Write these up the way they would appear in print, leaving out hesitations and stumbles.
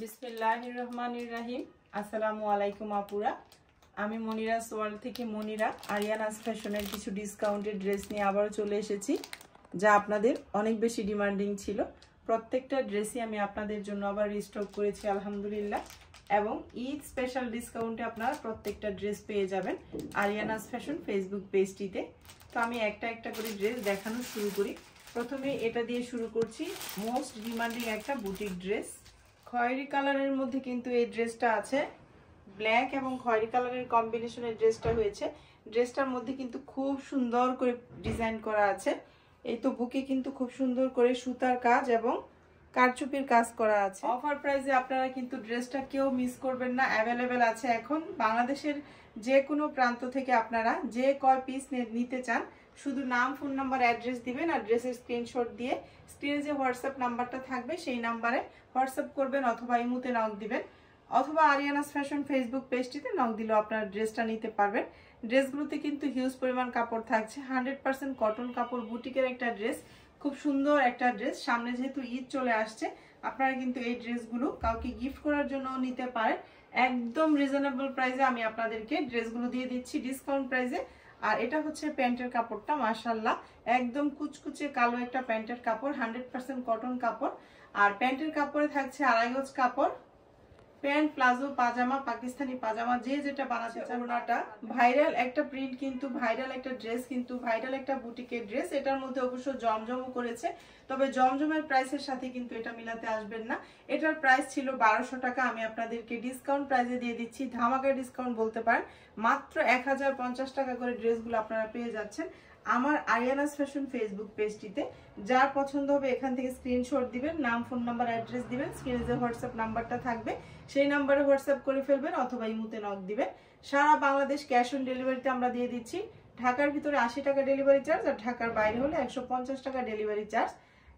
বিসমিল্লাহির রহমানির রহিম। আসসালামু আলাইকুম আপুরা, আমি মনিরাস ওয়ার্ল্ড থেকে মনিরা আরিয়ানাস ফ্যাশনের কিছু ডিসকাউন্টেড ড্রেস নিয়ে আবারও চলে এসেছি, যা আপনাদের অনেক বেশি ডিমান্ডিং ছিল। প্রত্যেকটা ড্রেসই আমি আপনাদের জন্য আবার রিস্টক করেছি আলহামদুলিল্লাহ, এবং ঈদ স্পেশাল ডিসকাউন্টে আপনারা প্রত্যেকটা ড্রেস পেয়ে যাবেন আরিয়ানাস ফ্যাশন ফেসবুক পেজটিতে। তো আমি একটা একটা করে ড্রেস দেখানো শুরু করি। প্রথমে এটা দিয়ে শুরু করছি, মোস্ট ডিমান্ডিং একটা বুটিক ড্রেস। খয়েরি কালারের মধ্যে কিন্তু এই ড্রেসটা আছে, ব্ল্যাক এবং খয়েরি কালারের কম্বিনেশনের ড্রেসটা হয়েছে। ড্রেসটার মধ্যে কিন্তু খুব সুন্দর করে ডিজাইন করা আছে। এই তো বুকে কিন্তু খুব সুন্দর করে সুতার কাজ এবং কারচুপির কাজ করা আছে। অফার প্রাইসে আপনারা কিন্তু ড্রেসটা কেউ মিস করবেন না, অ্যাভেলেবেল আছে এখন বাংলাদেশের যে কোনো প্রান্ত থেকে। আপনারা যে কয় পিস নিতে চান শুধু নাম, ফোন নাম্বার, অ্যাড্রেস দিবেন আর ড্রেসের স্ক্রিনশট দিয়ে স্ক্রিনে যে হোয়াটসঅ্যাপ নাম্বারটা থাকবে সেই নাম্বারে হোয়াটসঅ্যাপ করবেন, অথবা ইমুতে নক দিবেন, অথবা আরিয়ানাস ফ্যাশন ফেসবুক পেজটিতে নক দিলেও আপনারা ড্রেসটা নিতে পারবেন। ড্রেসগুলোতে কিন্তু হিউজ পরিমাণ কাপড় থাকছে, 100% কটন কাপড়, বুটিকের একটা ড্রেস, খুব সুন্দর একটা ড্রেস। সামনে যেহেতু ঈদ চলে আসছে, আপনারা কিন্তু এই ড্রেসগুলো কাউকে গিফট করার জন্য নিতে পারেন। একদম রিজনেবল প্রাইসে আমি আপনাদেরকে ড্রেসগুলো দিয়ে দিচ্ছি ডিসকাউন্ট প্রাইসে। আর এটা হচ্ছে প্যান্টের কাপড়টা, মাশাআল্লাহ একদম কুচকুচে কালো একটা প্যান্টের কাপড়, 100% কটন কাপড়। আর প্যান্টের কাপড়ে থাকছে আড়াই গজ কাপড়। প্যান্ট, প্লাজো, পাজামা, পাকিস্তানি পাজামা, যে যেটা বানাতে চান। ওনাটা ভাইরাল একটা প্রিন্ট, কিন্তু ভাইরাল একটা ড্রেস, কিন্তু ভাইরাল একটা বুটিকের ড্রেস। এটার মধ্যে অবশ্য জমজমও করেছে, তবে জমজমের প্রাইসের সাথে কিন্তু এটা মিলাতে আসবেন না। এটার প্রাইস ছিল 1200 টাকা, আমি আপনাদেরকে ডিসকাউন্ট প্রাইসে দিয়ে দিচ্ছি, ধামাকা ডিসকাউন্ট বলতে পারেন। মাত্র 1050 টাকা করে ড্রেসগুলো আপনারা পেয়ে যাচ্ছেন আমার আরিয়ানাস ফ্যাশন ফেসবুক পেজটিতে। যার পছন্দ হবে এখান থেকে স্ক্রিনশট দিবেন, নাম, ফোন নাম্বার, অ্যাড্রেস দিবেন, স্ক্রিনে যে হোয়াটসঅ্যাপ নাম্বারটা থাকবে সেই নাম্বারে হোয়াটসঅ্যাপ করে ফেলবেন, অথবা ইমুতে নক দিবেন। সারা বাংলাদেশ ক্যাশ অন ডেলিভারিতে আমরা দিয়ে দিচ্ছি। ঢাকার ভিতরে 80 টাকা ডেলিভারি চার্জ, আর ঢাকার বাইরে হলে 150 টাকা ডেলিভারি চার্জ।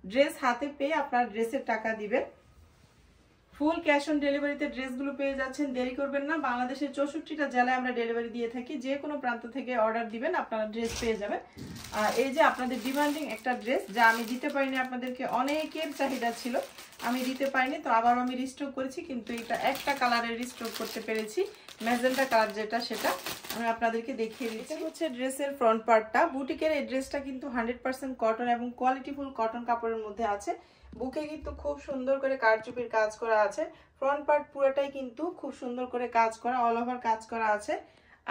ড্রেস হাতে পেয়ে আপনার ড্রেসের টাকা দিবেন। ফুল ক্যাশ অন ডেলিভারিতে ড্রেসগুলো পেয়ে যাচ্ছেন, দেরি করবেন না। বাংলাদেশের 64টা জেলায় আমরা ডেলিভারি দিয়ে থাকি, যে কোনো প্রান্ত থেকে অর্ডার দিবেন আপনারা ড্রেস পেয়ে যাবেন। আর এই যে আপনাদের ডিমান্ডিং একটা ড্রেস, যা আমি দিতে পারিনি আপনাদেরকে, অনেকের চাহিদা ছিল আমি দিতে পারিনি, তো আবার আমি রিস্টক করেছি। কিন্তু এটা একটা কালারের রিস্টক করতে পেরেছি, ম্যাজেন্টা কালার যেটা, সেটা আমি আপনাদেরকে দেখিয়ে দিচ্ছি। এটা হচ্ছে ড্রেসের ফ্রন্ট পার্টটা। বুটিকের এই ড্রেসটা কিন্তু 100% কটন এবং কোয়ালিটিফুল কটন কাপড়ের মধ্যে আছে। বুকে কিন্তু খুব সুন্দর করে কারচুপির কাজ করা আছে। ফ্রন্ট পার্ট পুরোটাই কিন্তু খুব সুন্দর করে কাজ করা, অল ওভার কাজ করা আছে।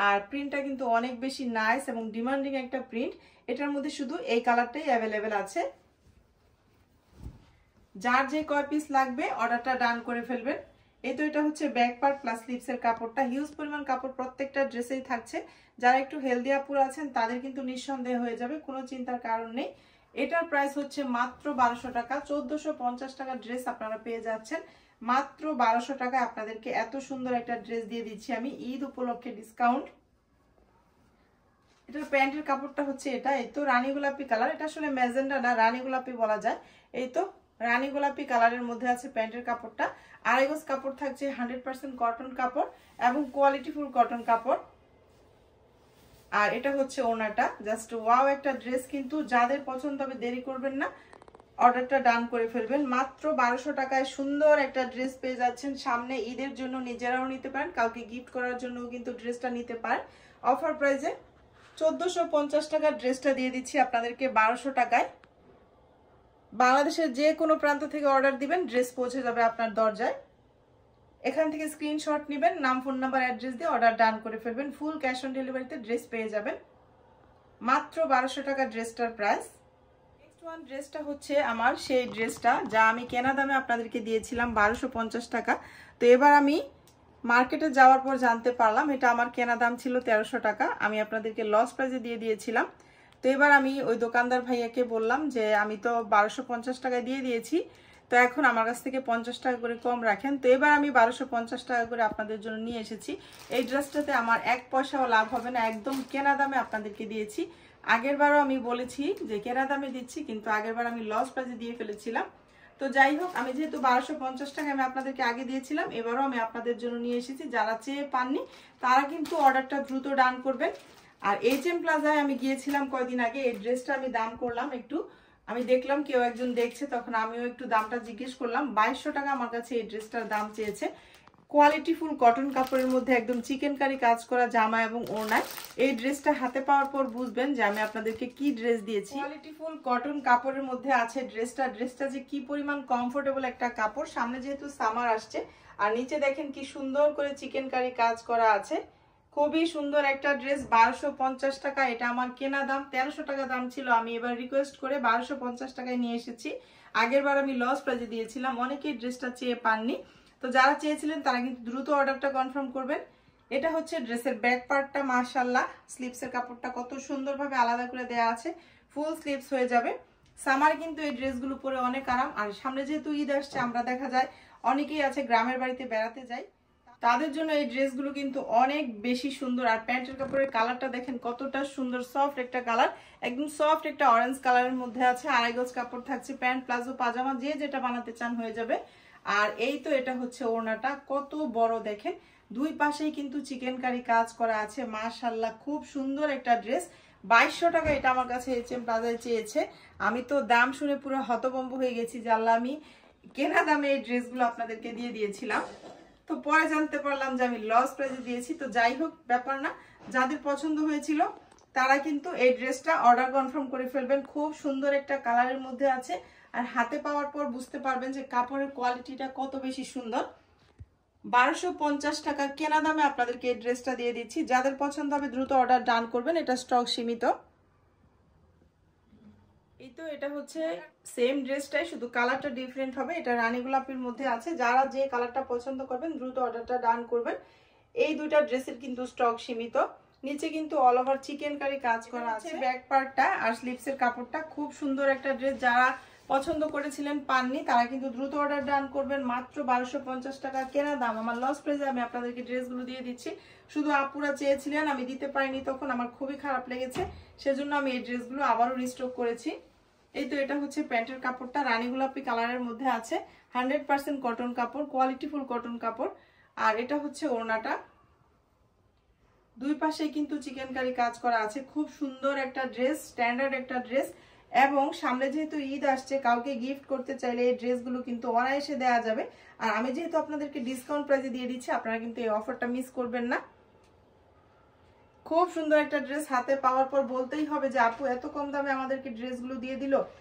আর প্রিন্টটা কিন্তু অনেক বেশি নাইস এবং ডিমান্ডিং একটা প্রিন্ট। এটার মধ্যে শুধু এই কালারটাই অ্যাভেলেবেল আছে। যার যে কয় পিস লাগবে অর্ডারটা ডান করে ফেলবেন। এই তো এটা হচ্ছে ব্যাক পার্ট প্লাস স্লিভসের কাপড়টা, হিউজ পরিমাণ কাপড় প্রত্যেকটা ড্রেসেই থাকছে। যারা একটু হেলদি আপুরা আছেন তাদের কিন্তু নিঃসন্দেহ হয়ে যাবে, কোনো চিন্তার কারণ নেই। এটার প্রাইস হচ্ছে মাত্র 1200 টাকা। 1450 টাকা ড্রেস আপনারা পেয়ে যাচ্ছেন মাত্র 1200 টাকায়। আপনাদেরকে এত সুন্দর একটা ড্রেস দিয়ে দিচ্ছি আমি ঈদ উপলক্ষে ডিসকাউন্ট। এটার প্যান্টের কাপড়টা হচ্ছে এটা, এই তো রানী গোলাপি কালার। এটা আসলে ম্যাজেন্ডা না, রানী গোলাপি বলা যায়। এই তো রানী গোলাপি কালারের মধ্যে আছে প্যান্টের কাপড়টা। আড়াই গজ কাপড় থাকছে, 100% কটন কাপড় এবং কোয়ালিটিফুল কটন কাপড়। আর এটা হচ্ছে ওনাটা, জাস্ট ওয়াও একটা ড্রেস। কিন্তু যাদের পছন্দ হবে দেরি করবেন না, অর্ডারটা ডান করে ফেলবেন। মাত্র 1200 টাকায় সুন্দর একটা ড্রেস পেয়ে যাচ্ছেন। সামনে ঈদের জন্য নিজেরাও নিতে পারেন, কাউকে গিফট করার জন্যও কিন্তু ড্রেসটা নিতে পারেন। অফার প্রাইসে 1450 টাকার ড্রেসটা দিয়ে দিচ্ছি আপনাদেরকে 1200 টাকায়। বাংলাদেশের যে কোনো প্রান্ত থেকে অর্ডার দিবেন, ড্রেস পৌঁছে যাবে আপনার দরজায়। এখান থেকে স্ক্রিনশট নেবেন, নাম, ফোন নাম্বার, অ্যাড্রেস দিয়ে অর্ডার ডান করে ফেলবেন। ফুল ক্যাশ অন ডেলিভারিতে ড্রেস পেয়ে যাবেন মাত্র 1200 টাকা ড্রেসটার প্রাইস। নেক্সট ওয়ান ড্রেসটা হচ্ছে আমার সেই ড্রেসটা, যা আমি কেনা দামে আপনাদেরকে দিয়েছিলাম 1250 টাকা। তো এবার আমি মার্কেটে যাওয়ার পর জানতে পারলাম এটা আমার কেনা দাম ছিল 1300 টাকা, আমি আপনাদেরকে লস প্রাইসে দিয়ে দিয়েছিলাম। তো এবার আমি ওই দোকানদার ভাইয়াকে বললাম যে আমি তো 1250 টাকায় দিয়ে দিয়েছি, তো এখন আমার কাছ থেকে 50 টাকা করে কম রাখেন। তো এবার আমি 1250 টাকা করে আপনাদের জন্য নিয়ে এসেছি। এই ড্রেসটাতে আমার এক পয়সাও লাভ হবে না, একদম কেনা দামে আপনাদেরকে দিয়েছি। আগের বারও আমি বলেছি যে কেনা দামে দিচ্ছি, কিন্তু আগের বার আমি লস প্রাইসে দিয়ে ফেলেছিলাম। তো যাই হোক, আমি যেহেতু 1250 টাকা আমি আপনাদেরকে আগে দিয়েছিলাম, এবারও আমি আপনাদের জন্য নিয়ে এসেছি। যারা চেয়ে পাননি তারা কিন্তু অর্ডারটা দ্রুত ডান করবেন। আর HM প্লাজায় আমি গিয়েছিলাম কয়দিন আগে, এই ড্রেসটা আমি দাম করলাম একটু আমি দেখলাম কেউ একজন দেখছে, তখন আমিও একটু দামটা জিজ্ঞেস করলাম। 2200 টাকা আমার কাছে এই ড্রেসটার দাম চেয়েছে। কোয়ালিটিফুল কটন কাপড়ের মধ্যে একদম চিকেন কারি কাজ করা জামা এবং ওড়নায়। এই ড্রেসটা হাতে পাওয়ার পর বুঝবেন যে আমি আপনাদেরকে কি ড্রেস দিয়েছি। কোয়ালিটিফুল কটন কাপড়ের মধ্যে আছে ড্রেসটা যে কি পরিমাণ কমফোর্টেবল একটা কাপড়। সামনে যেহেতু সামার আসছে, আর নিচে দেখেন কি সুন্দর করে চিকেন কারি কাজ করা আছে। খুবই সুন্দর একটা ড্রেস। 1250 টাকা। এটা আমার কেনা দাম 1300 টাকা দাম ছিল। আমি এবার রিকোয়েস্ট করে 1250 টাকায় নিয়ে এসেছি। আগের বার আমি লস প্রাইজে দিয়েছিলাম, অনেকেই ড্রেসটা চেয়ে পাননি। তো যারা চেয়েছিলেন তারা কিন্তু দ্রুত অর্ডারটা কনফার্ম করবেন। এটা হচ্ছে ড্রেসের ব্যাক পার্টটা। মাশাআল্লাহ, স্লিভসের কাপড়টা কত সুন্দরভাবে আলাদা করে দেওয়া আছে। ফুল স্লিভস হয়ে যাবে। সামারে কিন্তু এই ড্রেসগুলো পরে অনেক আরাম। আর সামনে যেহেতু ঈদ আসছে, আমরা দেখা যায় অনেকেই আছে গ্রামের বাড়িতে বেড়াতে যায়, তাদের জন্য এই ড্রেসগুলো কিন্তু অনেক বেশি সুন্দর। আর প্যান্টের কাপড়ের কালারটা দেখেন কতটা সুন্দর, সফট একটা কালার, একদম সফট একটা অরেঞ্জ কালারের মধ্যে আছে। আড়াই গজ কাপড় থাকছে। প্যান্ট, প্লাজো, পাজামা যে যেটা বানাতে চান হয়ে যাবে। আর এই তো এটা হচ্ছে ওড়নাটা, কত বড় দেখেন। দুই পাশেই কিন্তু চিকেন কারি কাজ করা আছে। মাশাআল্লাহ, খুব সুন্দর একটা ড্রেস। 2200 টাকা এটা আমার কাছে এইচএম প্লাজায় চেয়েছে। আমি তো দাম শুনে পুরো হতভম্ব হয়ে গেছি যে আল্লাহ, আমি কেনা দামে এই ড্রেসগুলো আপনাদেরকে দিয়ে দিয়েছিলাম। তো পরে জানতে পারলাম যে আমি লস প্রাইজে দিয়েছি। তো যাই হোক, ব্যাপার না। যাদের পছন্দ হয়েছিল তারা কিন্তু এই ড্রেসটা অর্ডার কনফার্ম করে ফেলবেন। খুব সুন্দর একটা কালারের মধ্যে আছে। আর হাতে পাওয়ার পর বুঝতে পারবেন যে কাপড়ের কোয়ালিটিটা কত বেশি সুন্দর। 1250 টাকা কেনা দামে আপনাদেরকে এই ড্রেসটা দিয়ে দিচ্ছি। যাদের পছন্দ হবে দ্রুত অর্ডার ডান করবেন, এটা স্টক সীমিত। এই তো এটা হচ্ছে সেম ড্রেসটাই, শুধু কালারটা ডিফারেন্ট হবে। এটা রানী গোলাপির মধ্যে আছে। যারা যে কালারটা পছন্দ করবেন দ্রুত অর্ডারটা ডান করবেন। এই দুইটা ড্রেসের কিন্তু স্টক সীমিত। নিচে কিন্তু অল ওভার চিকেন কারি কাজ করা আছে। ব্যাক পার্টটা আর স্লিভসের কাপড়টা খুব সুন্দর একটা ড্রেস। যারা পছন্দ করেছিলেন পাননি তারা কিন্তু দ্রুত অর্ডার ডান করবেন। মাত্র 1250 টাকা কেনা দাম। আমার লস প্রাইসে আমি আপনাদেরকে ড্রেসগুলো দিয়ে দিচ্ছি। শুধু আপুরা চেয়েছিলেন, আমি দিতে পারিনি, তখন আমার খুবই খারাপ লেগেছে। সেজন্য আমি এই ড্রেসগুলো আবারও রিস্টক করেছি। এই তো এটা হচ্ছে প্যান্টের কাপড়টা, রানী গোলাপি কালারের মধ্যে আছে। 100% কটন কাপড়, কোয়ালিটিফুল কটন কাপড়। আর এটা হচ্ছে ওড়নাটা। দুই পাশে কিন্তু চিকেন কারি কাজ করা আছে। খুব সুন্দর একটা ড্রেস, স্ট্যান্ডার্ড একটা ড্রেস। এবং সামনে যেহেতু ঈদ আসছে, কাউকে গিফট করতে চাইলে এই ড্রেসগুলো কিন্তু অনায়াসে দেওয়া যাবে। আর আমি যেহেতু আপনাদেরকে ডিসকাউন্ট প্রাইসে দিয়ে দিচ্ছি, আপনারা কিন্তু এই অফারটা মিস করবেন না। খুব সুন্দর একটা ড্রেস। হাতে পাওয়ার পর বলতেই হবে যে আপু এত কম দামে আমাদেরকে ড্রেসগুলো দিয়ে দিল।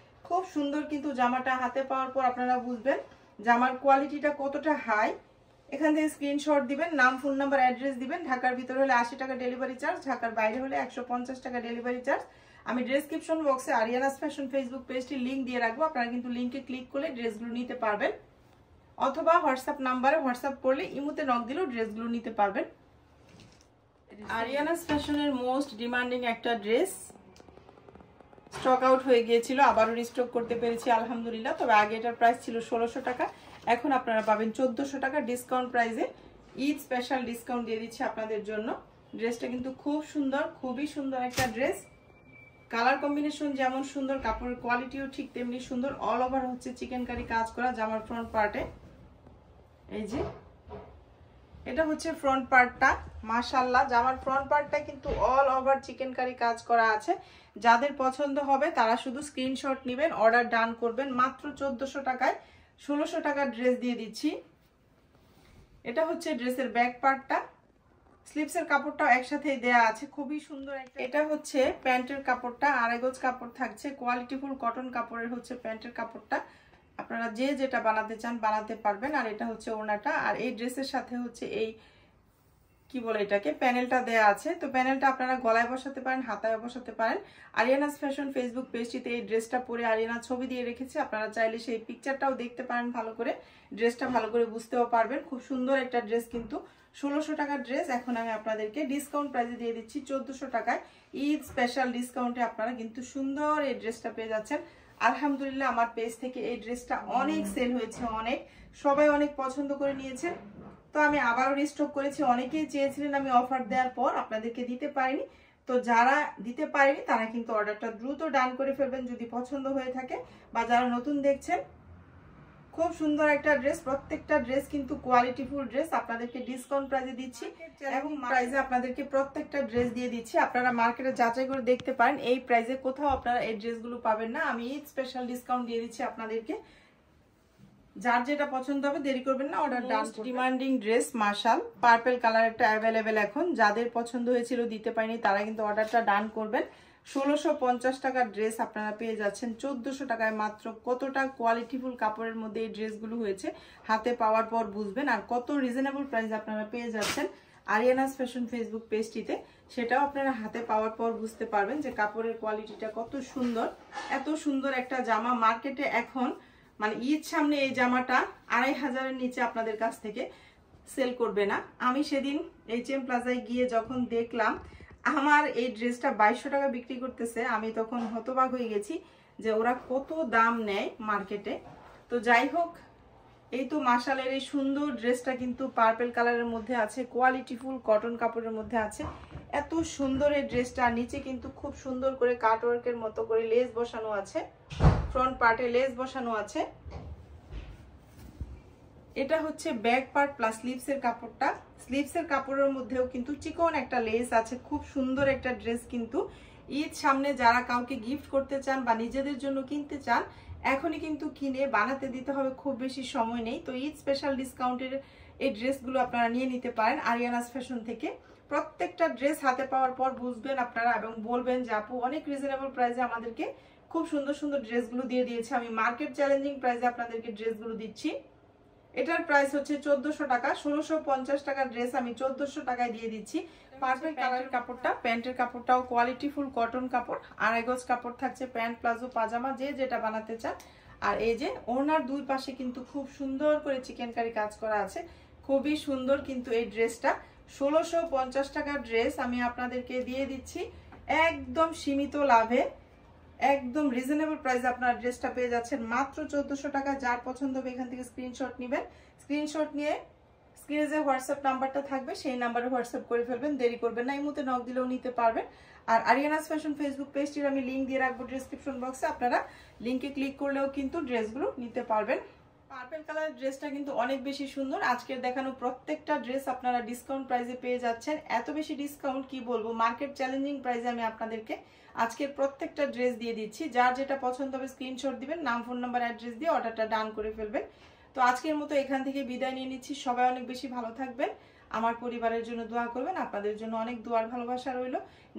খুব সুন্দর কিন্তু জামাটা হাতে পাওয়ার পর আপনারা বুঝবেন জামার কোয়ালিটিটা কতটা হাই। এখান থেকে স্ক্রিনশট দিবেন, নাম, ফোন নাম্বার, অ্যাড্রেস দিবেন। ঢাকার ভিতরে হলে 80 টাকা ডেলিভারি চার্জ, ঢাকার বাইরে হলে 150 টাকা ডেলিভারি চার্জ। আমি ডেসক্রিপশন বক্সে আরিয়ানাস ফ্যাশন ফেসবুক পেজটির লিঙ্ক দিয়ে রাখবো। আপনারা কিন্তু লিঙ্কে ক্লিক করলে ড্রেসগুলো নিতে পারবেন, অথবা হোয়াটসঅ্যাপ নাম্বারে হোয়াটসঅ্যাপ করলে ইমোতে নক দিলেও ড্রেসগুলো নিতে পারবেন। আরিয়ানাস ফ্যাশনের মোস্ট ডিমান্ডিং একটা ড্রেস স্টক আউট হয়ে গিয়েছিল, আবারও রিস্টক করতে পেরেছি আলহামদুলিল্লাহ। তবে আগে এটার প্রাইস ছিল 1600 টাকা, এখন আপনারা পাবেন 1400 টাকা ডিসকাউন্ট প্রাইসে। ঈদ স্পেশাল ডিসকাউন্ট দিয়ে দিচ্ছি আপনাদের জন্য। ড্রেসটা কিন্তু খুব সুন্দর, খুবই সুন্দর একটা ড্রেস। কালার কম্বিনেশন যেমন সুন্দর, কাপড়ের কোয়ালিটিও ঠিক তেমনি সুন্দর। অল ওভার হচ্ছে চিকেন কারি কাজ করা জামার ফ্রন্ট পার্টে। এই যে এটা হচ্ছে ফ্রন্ট পার্টটা। মাশাআল্লাহ, জামার ফ্রন্ট পার্টটা কিন্তু অল ওভার চিকেন কারি কাজ করা আছে। যাদের পছন্দ হবে তারা শুধু স্ক্রিনশট নেবেন, অর্ডার ডান করবেন। মাত্র 1400 টাকায় 1600 টাকার ড্রেস দিয়ে দিচ্ছি। এটা হচ্ছে ড্রেসের ব্যাক পার্টটা। স্লিভসের কাপড়টাও একসাথেই দেয়া আছে, খুবই সুন্দর একটা। এটা হচ্ছে প্যান্টের কাপড়টা, আড়াই গজ কাপড় থাকছে। কোয়ালিটিফুল কটন কাপড়ের হচ্ছে প্যান্টের কাপড়টা। আপনারা যে যেটা বানাতে চান বানাতে পারবেন। আর এটা হচ্ছে ওড়নাটা। আর এই ড্রেসের সাথে হচ্ছে এই কি বলে এটাকে, প্যানেলটা দেয়া আছে। তো প্যানেলটা আপনারা গলায় বসাতে পারেন, হাতায় বসাতে পারেন। আরিয়ানাস ফ্যাশন ফেসবুক পেজটিতে এই ড্রেসটা পরে আরিয়ানা ছবি দিয়ে রেখেছে, আপনারা চাইলে সেই পিকচারটাও দেখতে পারেন ভালো করে, ড্রেসটা ভালো করে বুঝতেও পারবেন। খুব সুন্দর একটা ড্রেস কিন্তু। 1600 টাকার ড্রেস এখন আমি আপনাদেরকে ডিসকাউন্ট প্রাইসে দিয়ে দিচ্ছি 1400 টাকায়। ঈদ স্পেশাল ডিসকাউন্টে আপনারা কিন্তু সুন্দর এই ড্রেসটা পেয়ে যাচ্ছেন। আলহামদুলিল্লাহ, আমার পেজ থেকে এই ড্রেসটা অনেক সেল হয়েছে, অনেক, সবাই অনেক পছন্দ করে নিয়েছে। তো আমি আবারও রিস্টক করেছি। অনেকেই চেয়েছিলেন আমি অফার দেওয়ার পর, আপনাদেরকে দিতে পারিনি। তো যারা দিতে পারেনি তারা কিন্তু অর্ডারটা দ্রুত ডান করে ফেলবেন যদি পছন্দ হয়ে থাকে, বা যারা নতুন দেখছেন খুব সুন্দর একটা ড্রেস, প্রত্যেকটা ড্রেস কিন্তু কোয়ালিটিফুল ড্রেস, আপনাদেরকে ডিসকাউন্ট প্রাইসে দিচ্ছি এবং প্রাইসে আপনাদেরকে প্রত্যেকটা ড্রেস দিয়ে দিচ্ছি। আপনারা মার্কেটে যাচাই করে দেখতে পারেন, এই প্রাইসে কোথাও আপনারা এই ড্রেসগুলো পাবেন না। আমি ঈদ স্পেশাল ডিসকাউন্ট দিয়ে দিচ্ছি আপনাদেরকে। যার যেটা পছন্দ হবে দেরি করবেন না, অর্ডার ডান। ডিমান্ডিং ড্রেস মাশাল পার্পল কালার একটা অ্যাভেলেবেল, এখন যাদের পছন্দ হয়েছিল দিতে পারিনি তারা কিন্তু অর্ডারটা ডান করবেন। 1650 টাকার ড্রেস আপনারা পেয়ে যাচ্ছেন 1400 টাকায় মাত্র। কতটা কোয়ালিটিফুল কাপড়ের মধ্যে এই ড্রেসগুলো হয়েছে হাতে পাওয়ার পর বুঝবেন, আর কত রিজনেবল প্রাইস আপনারা পেয়ে যাচ্ছেন আরিয়ানাস ফ্যাশন ফেসবুক পেজটিতে, সেটাও আপনারা হাতে পাওয়ার পর বুঝতে পারবেন যে কাপড়ের কোয়ালিটিটা কত সুন্দর। এত সুন্দর একটা জামা মার্কেটে এখন মানে ঈদ সামনে এই জামাটা 2500-এর নিচে আপনাদের কাছ থেকে সেল করবে না। আমি সেদিন HM প্লাজায় গিয়ে যখন দেখলাম আমার এই ড্রেসটা 2200 টাকা বিক্রি করতেছে, আমি তখন হতবাক হয়ে গেছি যে ওরা কত দাম নেয় মার্কেটে। তো যাই হোক, এই তো মাশালের এই সুন্দর ড্রেসটা কিন্তু পার্পল কালারের মধ্যে আছে, কোয়ালিটিফুল কটন কাপড়ের মধ্যে আছে। এত সুন্দর এই ড্রেসটা, নিচে কিন্তু খুব সুন্দর করে কাটওয়ার্কের মতো করে লেস বসানো আছে, ফ্রন্ট পার্টে লেস বসানো আছে। এটা হচ্ছে ব্যাক পার্ট প্লাস স্লিভসের কাপড়টা। স্লিভসের কাপড়ের মধ্যেও কিন্তু চিকন একটা লেস আছে। খুব সুন্দর একটা ড্রেস কিন্তু ঈদ সামনে যারা কাউকে গিফট করতে চান বা নিজেদের জন্য কিনতে চান, এখনই কিন্তু কিনে বানাতে দিতে হবে, খুব বেশি সময় নেই। তো ঈদ স্পেশাল ডিসকাউন্টের এই ড্রেসগুলো আপনারা নিয়ে নিতে পারেন আরিয়ানাস ফ্যাশন থেকে। প্রত্যেকটা ড্রেস হাতে পাওয়ার পর বুঝবেন আপনারা এবং বলবেন যে আপু অনেক রিজনেবল প্রাইসে আমাদেরকে খুব সুন্দর সুন্দর ড্রেসগুলো দিয়ে দিয়েছে। আমি মার্কেট চ্যালেঞ্জিং প্রাইসে আপনাদেরকে ড্রেসগুলো দিচ্ছি। এটার প্রাইস হচ্ছে 1400 টাকা। 1650 টাকার ড্রেস আমি 1400 টাকায় দিয়ে দিচ্ছি। পার্পল কালারের কাপড়টা, প্যান্টের কাপড়টাও কোয়ালিটিফুল কটন কাপড়, আড়াই গজ কাপড় থাকছে, প্যান্ট প্লাজো পাজামা যে যেটা বানাতে চান। আর এই যে ওড়নার দুই পাশে কিন্তু খুব সুন্দর করে চিকেন কারি কাজ করা আছে, খুবই সুন্দর কিন্তু এই ড্রেসটা। 1650 টাকার ড্রেস আমি আপনাদেরকে দিয়ে দিচ্ছি একদম সীমিত লাভে, একদম রিজনেবল প্রাইসে আপনারা ড্রেসটা পেয়ে যাচ্ছেন মাত্র 1400 টাকা। যার পছন্দ হবে এখান থেকে স্ক্রিনশট নেবেন, স্ক্রিনশট নিয়ে স্ক্রিনে যে হোয়াটসঅ্যাপ নাম্বারটা থাকবে সেই নাম্বারে হোয়াটসঅ্যাপ করে ফেলবেন, দেরি করবেন না, এই মুহূর্তে নক দিলেও নিতে পারবেন। আর আরিয়ানাস ফ্যাশন ফেসবুক পেজটির আমি লিঙ্ক দিয়ে রাখবো ডেসক্রিপশন বক্সে, আপনারা লিঙ্কে ক্লিক করলেও কিন্তু ড্রেসগুলো নিতে পারবেন। পার্পল কালার ড্রেসটা কিন্তু অনেক বেশি সুন্দর। আজকের দেখানো প্রত্যেকটা ড্রেস আপনারা ডিসকাউন্ট প্রাইসে পেয়ে যাচ্ছেন। এত বেশি ডিসকাউন্ট কি বলবো, মার্কেট চ্যালেঞ্জিং প্রাইসে আমি আপনাদেরকে আজকের প্রত্যেকটা ড্রেস দিয়ে দিচ্ছি। যার যেটা পছন্দ হবে স্ক্রিনশট দিবেন, নাম ফোন নাম্বার অ্যাড্রেস দিয়ে অর্ডারটা ডান করে ফেলবেন। তো আজকের মতো এখান থেকে বিদায় নিয়ে নিচ্ছি। সবাই অনেক বেশি ভালো থাকবেন, আমার পরিবারের জন্য দোয়া করবেন, আপনাদের জন্য অনেক দোয়ার ভালোবাসা রইল।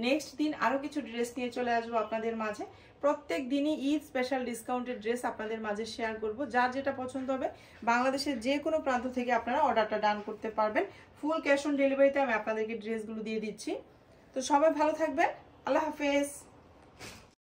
নেক্সট দিন আরো কিছু ড্রেস নিয়ে চলে আসবো আপনাদের মাঝে। প্রত্যেক দিনই ঈদ স্পেশাল ডিসকাউন্টের ড্রেস আপনাদের মাঝে শেয়ার করব। যার যেটা পছন্দ হবে বাংলাদেশের যে কোনো প্রান্ত থেকে আপনারা অর্ডারটা ডান করতে পারবেন। ফুল ক্যাশ অন ডেলিভারিতে আমি আপনাদেরকে ড্রেসগুলো দিয়ে দিচ্ছি। তো সবাই ভালো থাকবেন, আল্লাহ হাফেজ।